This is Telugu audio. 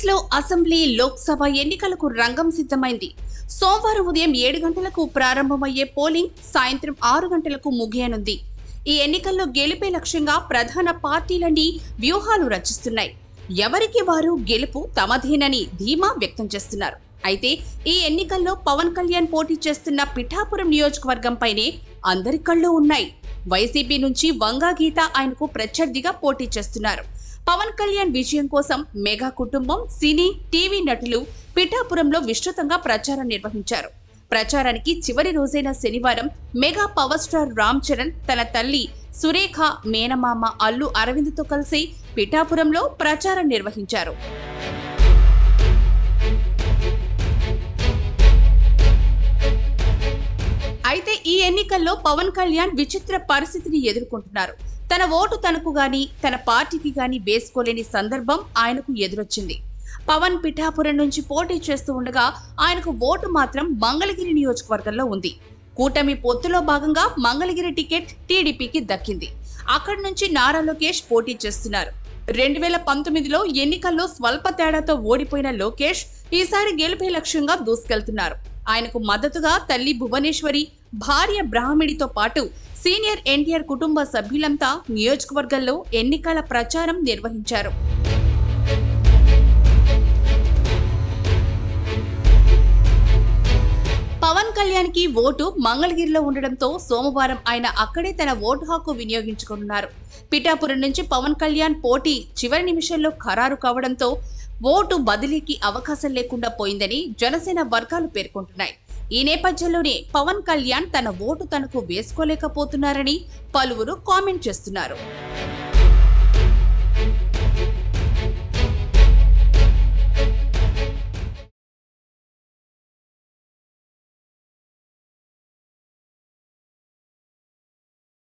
ఆంధ్రప్రదేశ్లో అసెంబ్లీ, లోక్సభ ఎన్నికలకు రంగం సిద్ధమైంది. సోమవారం ఉదయం 7 గంటలకు ప్రారంభమయ్యే పోలింగ్ సాయంత్రం 6 గంటలకు ముగియనుంది. ఈ ఎన్నికల్లో గెలిపే లక్ష్యంగా ప్రధాన పార్టీలన్నీ వ్యూహాలు రచిస్తున్నాయి. ఎవరికి వారు గెలుపు తమదేనని ధీమా వ్యక్తం చేస్తున్నారు. అయితే ఈ ఎన్నికల్లో పవన్ కళ్యాణ్ పోటీ చేస్తున్న పిఠాపురం నియోజకవర్గంపైనే అందరి కళ్ళు ఉన్నాయి. వైసీపీ నుంచి వంగా గీత ఆయనకు ప్రత్యర్థిగా పోటీ చేస్తున్నారు. పవన్ కళ్యాణ్ విజయం కోసం మెగా కుటుంబం, సినీ, టీవీ నటులు పిఠాపురంలో విస్తృతంగా ప్రచారం నిర్వహించారు. ప్రచారానికి చివరి రోజైన శనివారం mega power star Ram Charan తన తల్లి సురేఖ, మేనమామ అల్లు అరవింద్తో కలిసి పిఠాపురంలో ప్రచారం నిర్వహించారు. అయితే ఈ ఎన్నికల్లో పవన్ కళ్యాణ్ విచిత్ర పరిస్థితిని ఎదుర్కొంటున్నారు. తన ఓటు తనకు గాని, తన పార్టీకి గాని వేసుకోలేని సందర్భం ఆయనకు ఎదురొచ్చింది. పవన్ పిఠాపురం నుంచి పోటీ చేస్తూ ఉండగా ఆయనకు ఓటు మాత్రం మంగళగిరి నియోజకవర్గంలో ఉంది. కూటమి పొత్తులో భాగంగా మంగళగిరి టికెట్ టీడీపీకి దక్కింది. అక్కడి నుంచి నారా లోకేష్ పోటీ చేస్తున్నారు. 2019లో ఎన్నికల్లో స్వల్ప తేడాతో ఓడిపోయిన లోకేష్ ఈసారి గెలిపే లక్ష్యంగా దూసుకెళ్తున్నారు. ఆయనకు మద్దతుగా తల్లి భువనేశ్వరి, భార్య బ్రాహ్మణితో పాటు సీనియర్ ఎన్టీఆర్ కుటుంబ సభ్యులంతా నియోజకవర్గంలో ఎన్నికల ప్రచారం నిర్వహించారు. పవన్ కళ్యాణ్ కి ఓటు మంగళగిరిలో ఉండడంతో సోమవారం ఆయన అక్కడే తన ఓటు హక్కు వినియోగించుకున్నారు. పిఠాపురం నుంచి పవన్ కళ్యాణ్ పోటీ చివరి నిమిషంలో ఖరారు కావడంతో ఓటు బదిలీకి అవకాశం లేకుండా పోయిందని జనసేన వర్గాలు పేర్కొంటున్నాయి. ఈ నేపథ్యంలోనే పవన్ కళ్యాణ్ తన ఓటు తనకు వేసుకోలేకపోతున్నారని పలువురు కామెంట్ చేస్తున్నారు.